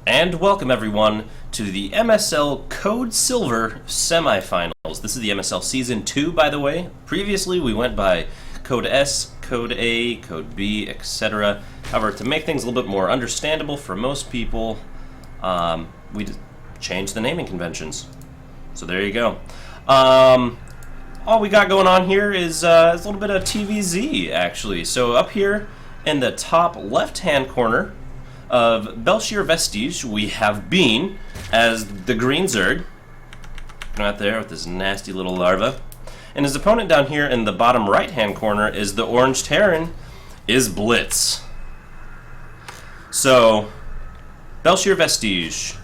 And welcome everyone to the MSL Code Silver Semifinals. This is the MSL Season 2, by the way. Previously we went by Code S, Code A, Code B, etc. However, to make things a little bit more understandable for most people, we changed the naming conventions. So there you go. All we got going on here is a little bit of TVZ, actually. So up here in the top left-hand corner of Belshir Vestige, we have Bean as the green Zerg, out there with this nasty little larva. And his opponent down here in the bottom right-hand corner is the orange Terran, is Blitz. So, Belshir Vestige.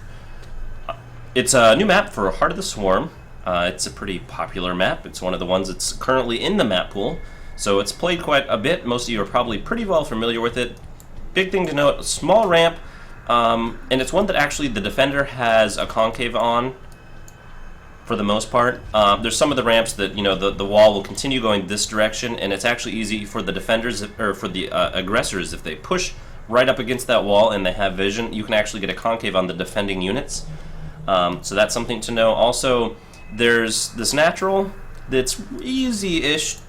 It's a new map for Heart of the Swarm. It's a pretty popular map. It's one of the ones that's currently in the map pool. So it's played quite a bit. Most of you are probably pretty well familiar with it. Big thing to note, small ramp, and it's one that actually the defender has a concave on for the most part. There's some of the ramps that, you know, the wall will continue going this direction, and it's actually easy for the defenders, or for the aggressors, if they push right up against that wall and they have vision, you can actually get a concave on the defending units. So that's something to know. Also, there's this natural that's easy-ish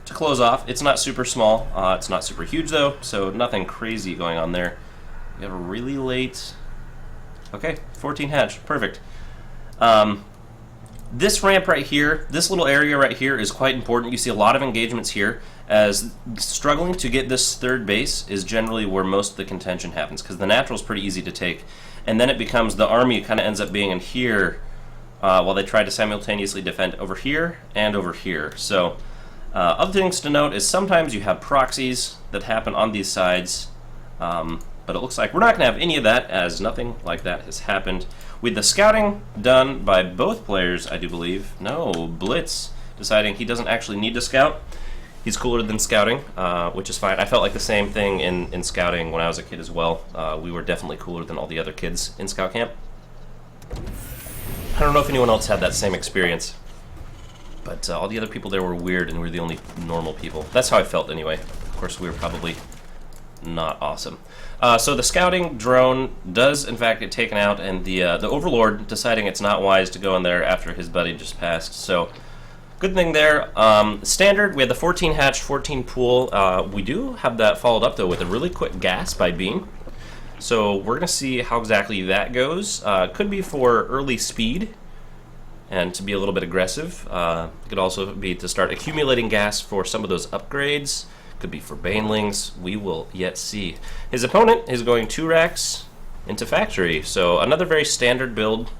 to close off. It's not super small, it's not super huge though, so nothing crazy going on there. We have a really late, okay, 14 hatch, perfect. This ramp right here, this little area right here is quite important. You see a lot of engagements here, as struggling to get this third base is generally where most of the contention happens, because the natural is pretty easy to take, and then it becomes the army kind of ends up being in here while they try to simultaneously defend over here and over here. So other things to note is sometimes you have proxies that happen on these sides, but it looks like we're not going to have any of that, as nothing like that has happened. With the scouting done by both players, I do believe. No, Blitz deciding he doesn't actually need to scout. He's cooler than scouting, which is fine. I felt like the same thing in scouting when I was a kid as well. We were definitely cooler than all the other kids in scout camp. I don't know if anyone else had that same experience. But all the other people there were weird, and we were the only normal people. That's how I felt anyway. Of course, we were probably not awesome. So the scouting drone does, in fact, get taken out, and the Overlord deciding it's not wise to go in there after his buddy just passed. So, good thing there. Standard, we had the 14 hatch, 14 pool. We do have that followed up, though, with a really quick gas by Bean. So we're going to see how exactly that goes. Could be for early speed, and to be a little bit aggressive. It could also be to start accumulating gas for some of those upgrades. Could be for banelings. We will yet see. His opponent is going 2 racks into factory, so another very standard build.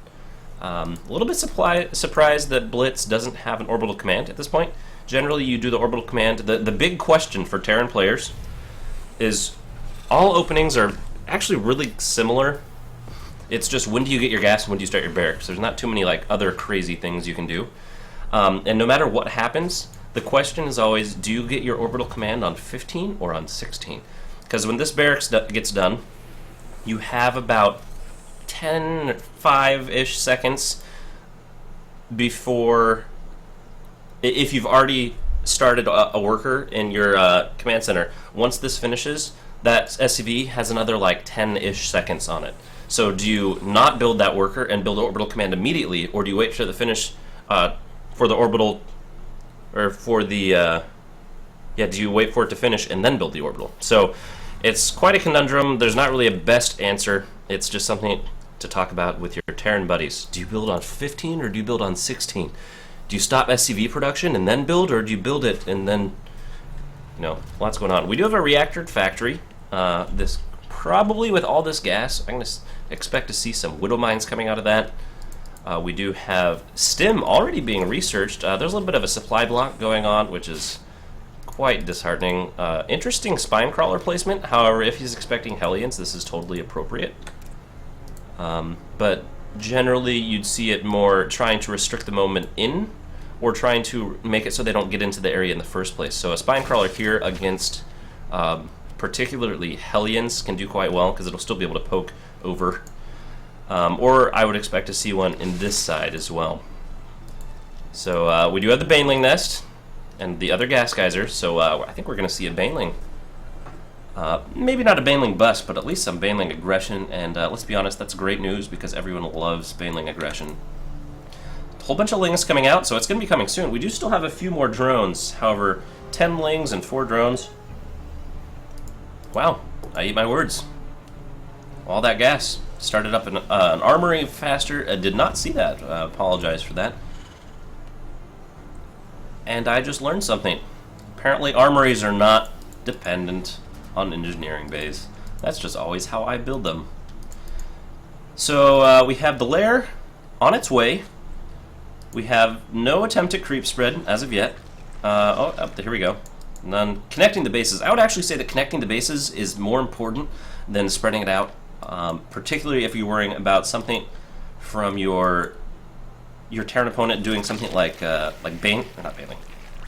A little bit surprised that Blitz doesn't have an orbital command at this point. Generally, you do the orbital command. The big question for Terran players is all openings are actually really similar. It's just when do you get your gas and when do you start your barracks. There's not too many like other crazy things you can do. And no matter what happens, the question is always, do you get your orbital command on 15 or on 16? Because when this barracks gets done, you have about 5-ish seconds before, if you've already started a worker in your command center, once this finishes, that SCV has another like 10-ish seconds on it. So do you not build that worker and build the orbital command immediately, or do you wait for the finish for the orbital, or for the, do you wait for it to finish and then build the orbital? So it's quite a conundrum. There's not really a best answer. It's just something to talk about with your Terran buddies. Do you build on 15 or do you build on 16? Do you stop SCV production and then build, or do you build it and then, you know, lots going on. We do have a reactor factory. This probably with all this gas, I'm going to expect to see some widow mines coming out of that. We do have STEM already being researched. There's a little bit of a supply block going on, which is quite disheartening. Interesting spine crawler placement. However, if he's expecting Hellions, this is totally appropriate. But generally, you'd see it more trying to restrict the movement in, or trying to make it so they don't get into the area in the first place. So a spine crawler here against particularly Hellions can do quite well, because it'll still be able to poke over. Or I would expect to see one in this side as well. So we do have the Baneling Nest and the other gas geyser, so I think we're going to see a Baneling Maybe not a Baneling bust, but at least some Baneling aggression, and let's be honest, that's great news because everyone loves Baneling aggression. A whole bunch of Lings coming out, so it's going to be coming soon. We do still have a few more drones, however, 10 Lings and 4 drones. Wow, I eat my words. All that gas. Started up an armory faster. I did not see that. Apologize for that. And I just learned something. Apparently armories are not dependent on engineering bays. That's just always how I build them. So we have the lair on its way. We have no attempt at creep spread as of yet. Here we go. None. Connecting the bases. I would actually say that connecting the bases is more important than spreading it out, particularly if you're worrying about something from your Terran opponent doing something like not Baneling.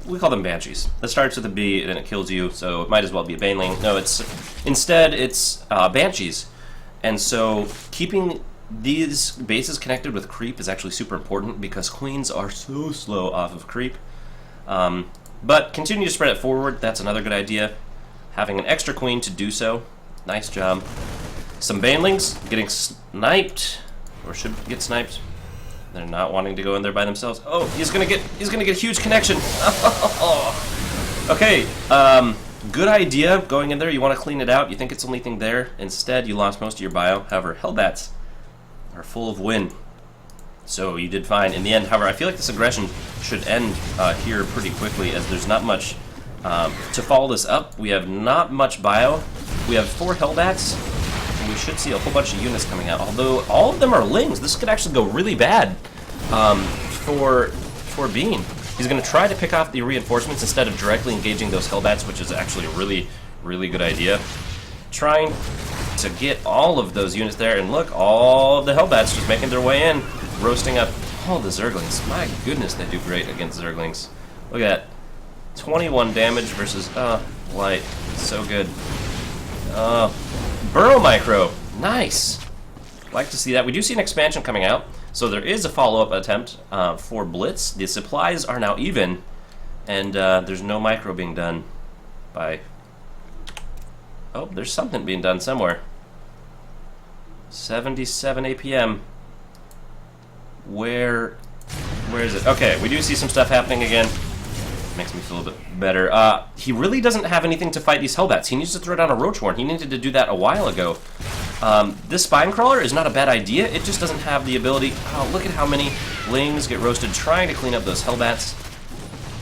We call them Banshees. That starts with a B and it kills you, so it might as well be a Baneling. No, instead it's Banshees. And so keeping these bases connected with creep is actually super important because queens are so slow off of creep. But continue to spread it forward. That's another good idea. Having an extra queen to do so. Nice job. Some Banelings getting sniped, or should get sniped. They're not wanting to go in there by themselves. Oh, he's gonna get a huge connection. Okay, good idea going in there. You want to clean it out. You think it's the only thing there. Instead, you lost most of your bio. However, Hellbats are full of wind. So you did fine in the end. However, I feel like this aggression should end here pretty quickly, as there's not much to follow this up. We have not much bio. We have 4 Hellbats, and we should see a whole bunch of units coming out. Although all of them are Lings, this could actually go really bad for Bean. He's going to try to pick off the reinforcements instead of directly engaging those Hellbats, which is actually a really, really good idea. Trying to get all of those units there, and look, all of the Hellbats just making their way in. Roasting up all the Zerglings. My goodness, they do great against Zerglings. Look at that. 21 damage versus, light. So good. Burrow Micro. Nice. Like to see that. We do see an expansion coming out, so there is a follow-up attempt for Blitz. The supplies are now even, and there's no micro being done by... Oh, there's something being done somewhere. 77 APM. Where is it? Okay, we do see some stuff happening again. Makes me feel a bit better. He really doesn't have anything to fight these Hellbats. He needs to throw down a Roach Horn. He needed to do that a while ago. This Spine Crawler is not a bad idea. It just doesn't have the ability. Oh, look at how many Lings get roasted trying to clean up those Hellbats.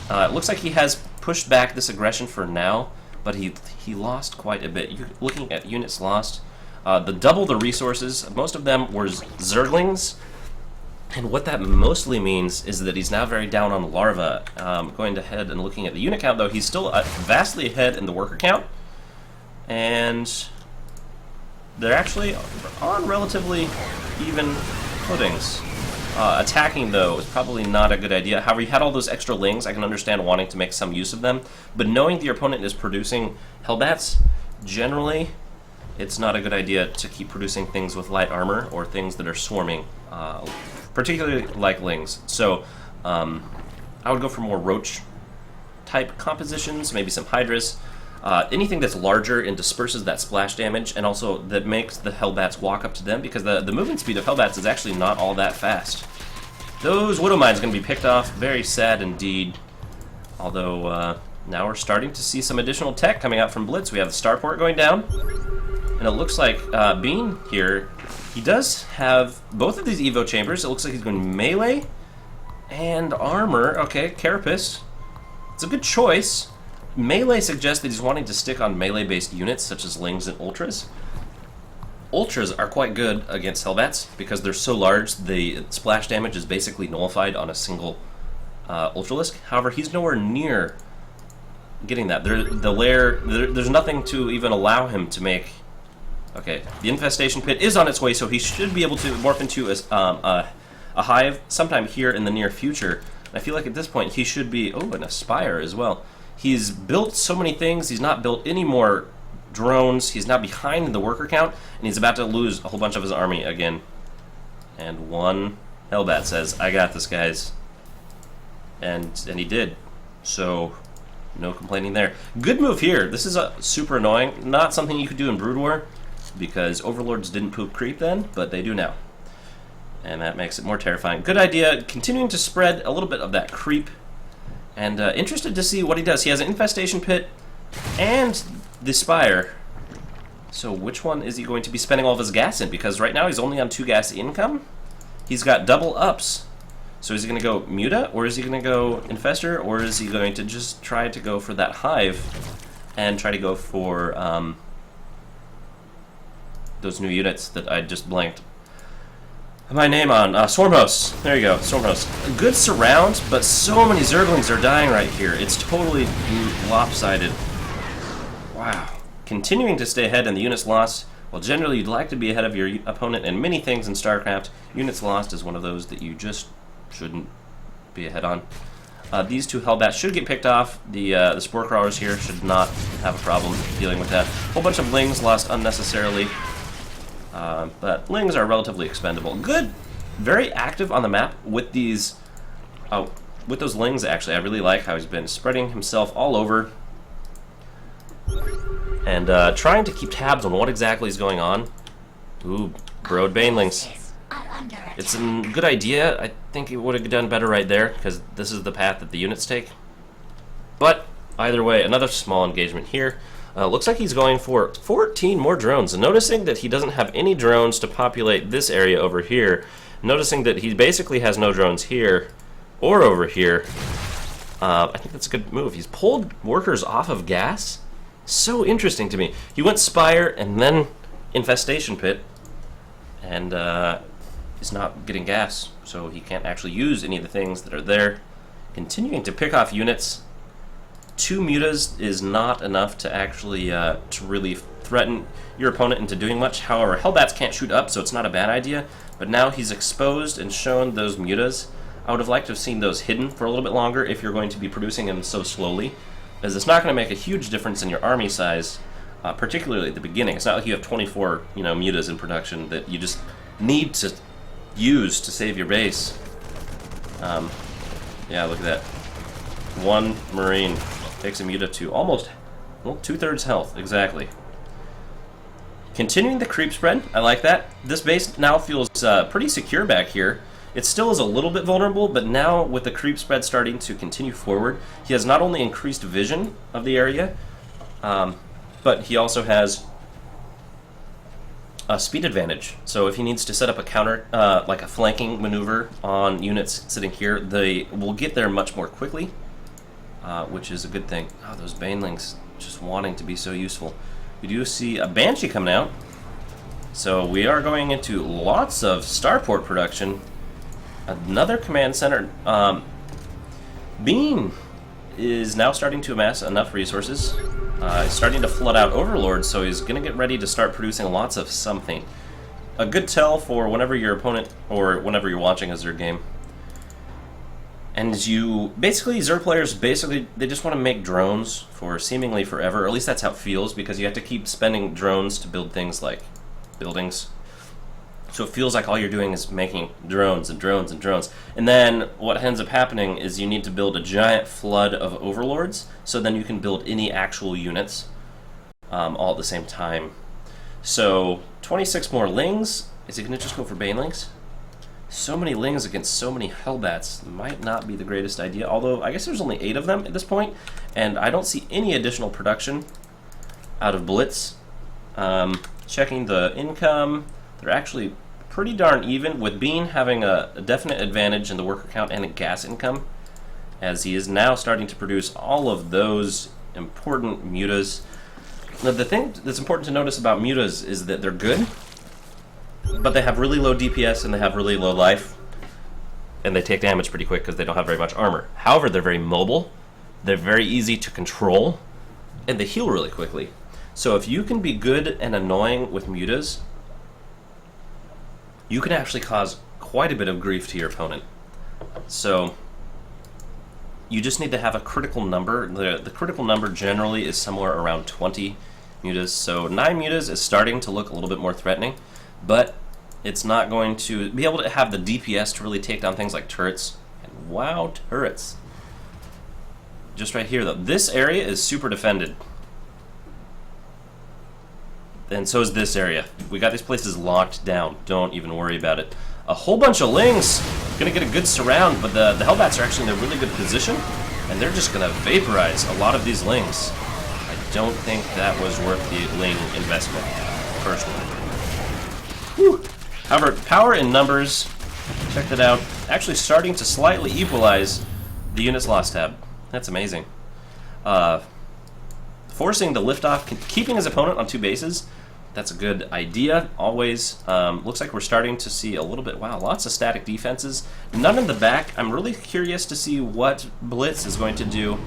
It looks like he has pushed back this aggression for now, but he lost quite a bit. You're looking at units lost. Double the resources. Most of them were Zerglings. And what that mostly means is that he's now very down on Larva. Going ahead and looking at the unit count, though, he's still vastly ahead in the worker count. And they're actually on relatively even footings. Attacking, though, is probably not a good idea. However, you had all those extra Lings. I can understand wanting to make some use of them. But knowing that your opponent is producing Hellbats, generally, it's not a good idea to keep producing things with light armor or things that are swarming. Particularly like Lings. So I would go for more Roach type compositions, maybe some Hydras. Anything that's larger and disperses that splash damage, and also that makes the Hellbats walk up to them, because the movement speed of Hellbats is actually not all that fast. Those Widow Mines are going to be picked off. Very sad indeed. Although now we're starting to see some additional tech coming out from Blitz. We have the Starport going down, and it looks like Bean here, he does have both of these Evo chambers. It looks like he's going melee and armor. Okay, Carapace. It's a good choice. Melee suggests that he's wanting to stick on melee-based units, such as Lings and Ultras. Ultras are quite good against Hellbats, because they're so large, the splash damage is basically nullified on a single Ultralisk. However, he's nowhere near getting that. There's nothing to even allow him to make... Okay, the Infestation Pit is on its way, so he should be able to morph into a Hive sometime here in the near future. And I feel like at this point he should be... Oh, and a Spire as well. He's built so many things. He's not built any more drones. He's now behind in the worker count, and he's about to lose a whole bunch of his army again. And one Hellbat says, "I got this, guys." And he did. So No complaining there. Good move here. This is super annoying. Not something you could do in Brood War, because Overlords didn't poop creep then, but they do now. And that makes it more terrifying. Good idea. Continuing to spread a little bit of that creep. And interested to see what he does. He has an Infestation Pit and the Spire. So which one is he going to be spending all of his gas in? Because right now he's only on 2 gas income. He's got double ups. So is he going to go Muta, or is he going to go Infestor, or is he going to just try to go for that Hive and try to go for those new units that I just blanked my name on? Swarmhost. There you go, Swarmhost. A good surround, but so many Zerglings are dying right here. It's totally lopsided. Wow. Continuing to stay ahead in the units lost. Well, generally you'd like to be ahead of your opponent in many things in StarCraft. Units lost is one of those that you just shouldn't be ahead on. These 2 Hellbats should get picked off. The Spore Crawlers here should not have a problem dealing with that. A whole bunch of Lings lost unnecessarily. But Lings are relatively expendable. Good. Very active on the map with these... with those Lings, actually. I really like how he's been spreading himself all over. And trying to keep tabs on what exactly is going on. Ooh, Brood Banelings. It's a good idea. I think it would have done better right there, because this is the path that the units take. But, either way, another small engagement here. Looks like he's going for 14 more drones. And noticing that he doesn't have any drones to populate this area over here. Noticing that he basically has no drones here or over here. I think that's a good move. He's pulled workers off of gas. So interesting to me. He went Spire and then Infestation Pit. And is not getting gas, so he can't actually use any of the things that are there. Continuing to pick off units. 2 Mutas is not enough to actually to really threaten your opponent into doing much. However, Hellbats can't shoot up, so it's not a bad idea. But now he's exposed and shown those Mutas. I would have liked to have seen those hidden for a little bit longer if you're going to be producing them so slowly, as it's not going to make a huge difference in your army size, particularly at the beginning. It's not like you have 24, Mutas in production that you just need to use to save your base. Yeah, look at that. 1 Marine takes a Muta to almost, well, 2/3 health, exactly. Continuing the creep spread, I like that. This base now feels pretty secure back here. It still is a little bit vulnerable, but now with the creep spread starting to continue forward, he has not only increased vision of the area, but he also has a speed advantage. So if he needs to set up a counter, like a flanking maneuver on units sitting here, they will get there much more quickly, which is a good thing. Oh, those Banelings just wanting to be so useful. We do see a Banshee coming out, so we are going into lots of starport production. Another command center. Bean is now starting to amass enough resources. He's starting to flood out Overlords, so he's going to get ready to start producing lots of something. A good tell for whenever your opponent, or whenever you're watching a Zerg game. And basically, Zerg players, they just want to make drones for seemingly forever, or at least that's how it feels, because you have to keep spending drones to build things like buildings. So it feels like all you're doing is making drones and drones and drones. And then what ends up happening is you need to build a giant flood of Overlords, so then you can build any actual units all at the same time. So 26 more Lings. Is he going to just go for Banelings? So many Lings against so many Hellbats might not be the greatest idea, although I guess there's only 8 of them at this point, and I don't see any additional production out of Blitz. Checking the income, they're actually pretty darn even, with Bean having a definite advantage in the worker count and gas income, as he is now starting to produce all of those important Mutas. Now, the thing that's important to notice about Mutas is that they're good, but they have really low DPS and they have really low life, and they take damage pretty quick because they don't have very much armor. However, they're very mobile, they're very easy to control, and they heal really quickly. So if you can be good and annoying with Mutas, you can actually cause quite a bit of grief to your opponent. So you just need to have a critical number. The critical number generally is somewhere around 20 Mutas. So 9 Mutas is starting to look a little bit more threatening, but it's not going to be able to have the DPS to really take down things like turrets. And wow, turrets. just right here, though. This area is super defended. And so is this area. We got these places locked down. Don't even worry about it. A whole bunch of Lings. Gonna get a good surround, but the Hellbats are actually in a really good position, and they're just gonna vaporize a lot of these Lings. I don't think that was worth the Ling investment, personally. Whew. However, power in numbers, check that out, actually starting to slightly equalize the units lost tab. That's amazing. Forcing the liftoff, keeping his opponent on 2 bases, that's a good idea, always. Looks like we're starting to see a little bit, wow, lots of static defenses. None in the back. I'm really curious to see what Blitz is going to do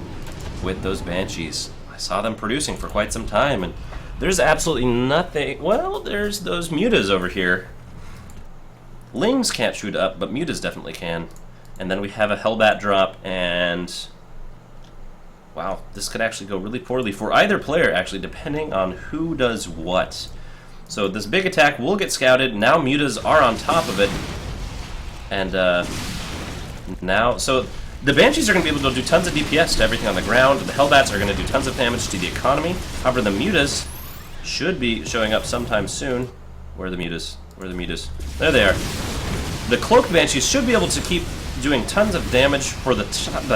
with those Banshees. I saw them producing for quite some time, and there's absolutely nothing. Well, there's those Mutas over here. Lings can't shoot up, but Mutas definitely can. And then we have a Hellbat drop, and wow, this could actually go really poorly for either player, actually, depending on who does what. So this big attack will get scouted. Now Mutas are on top of it. And now, so the Banshees are going to be able to do tons of DPS to everything on the ground. The Hellbats are going to do tons of damage to the economy. However, the Mutas should be showing up sometime soon. Where are the Mutas? Where are the Mutas? There they are. The Cloaked Banshees should be able to keep doing tons of damage for the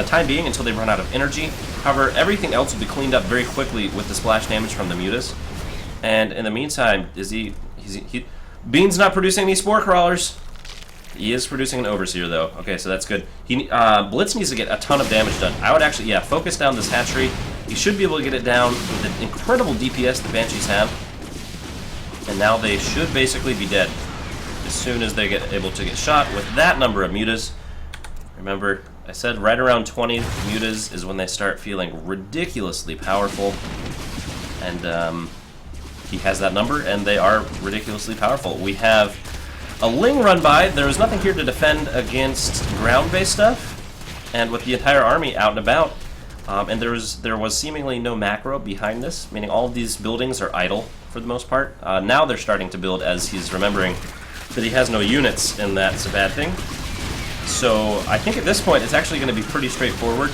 time being until they run out of energy. However, everything else will be cleaned up very quickly with the splash damage from the Mutas. And in the meantime, Bean's not producing any Spore Crawlers. He is producing an Overseer, though. Okay, so that's good. Blitz needs to get a ton of damage done. I would actually, yeah, focus down this hatchery. He should be able to get it down with the incredible DPS the Banshees have. And now they should basically be dead as soon as they get able to get shot with that number of Mutas. Remember, I said right around 20 Mutas is when they start feeling ridiculously powerful. And he has that number, and they are ridiculously powerful. We have a Ling run by. There is nothing here to defend against ground-based stuff, and with the entire army out and about. And there was seemingly no macro behind this, meaning all of these buildings are idle for the most part. Now they're starting to build as he's remembering that he has no units, and that's a bad thing. So I think at this point it's actually going to be pretty straightforward,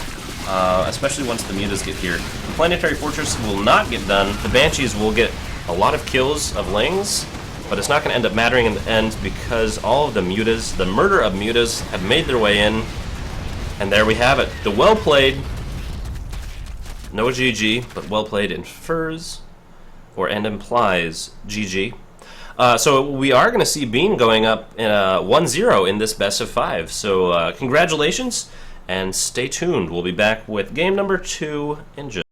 especially once the Mutas get here. The Planetary Fortress will not get done. The Banshees will get a lot of kills of Lings, but it's not going to end up mattering in the end because all of the Mutas, the murder of Mutas, have made their way in. And there we have it. The well played, no GG, but well played infers and implies GG. So we are going to see Bean going up in 1-0 in this best of 5. So congratulations, and stay tuned. We'll be back with game number 2 in just